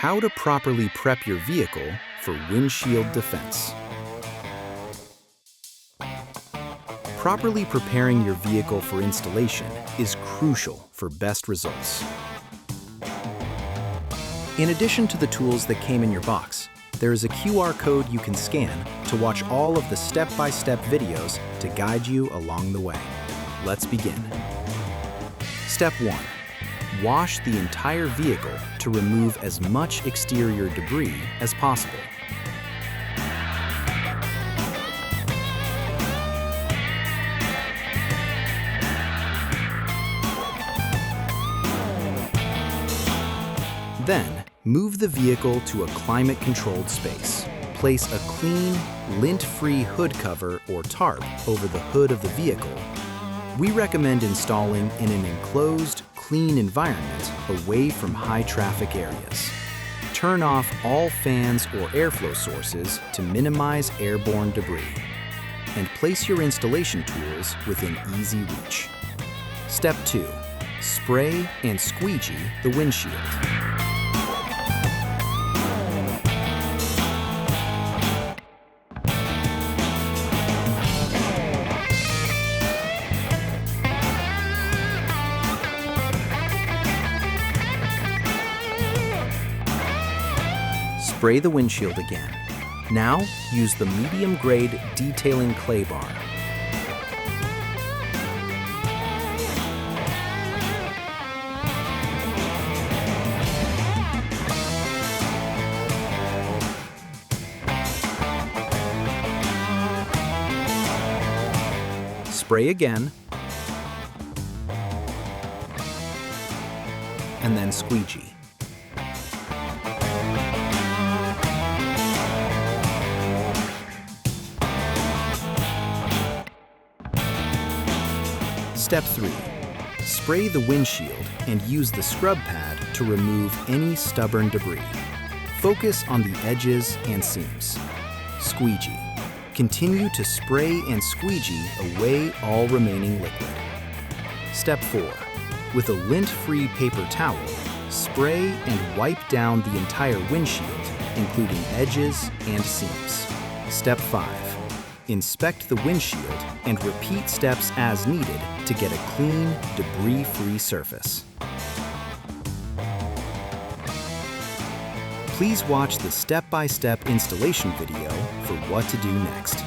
How to properly prep your vehicle for windshield defense. Properly preparing your vehicle for installation is crucial for best results. In addition to the tools that came in your box, there is a QR code you can scan to watch all of the step-by-step videos to guide you along the way. Let's begin. Step 1. Wash the entire vehicle to remove as much exterior debris as possible. Then, move the vehicle to a climate-controlled space. Place a clean, lint-free hood cover or tarp over the hood of the vehicle. We recommend installing in an enclosed, clean environment away from high-traffic areas. Turn off all fans or airflow sources to minimize airborne debris. And place your installation tools within easy reach. Step 2. Spray and squeegee the windshield. Spray the windshield again. Now, use the medium-grade detailing clay bar. Spray again, and then squeegee. Step 3. Spray the windshield and use the scrub pad to remove any stubborn debris. Focus on the edges and seams. Squeegee. Continue to spray and squeegee away all remaining liquid. Step 4. With a lint-free paper towel, spray and wipe down the entire windshield, including edges and seams. Step 5. Inspect the windshield and repeat steps as needed to get a clean, debris-free surface. Please watch the step-by-step installation video for what to do next.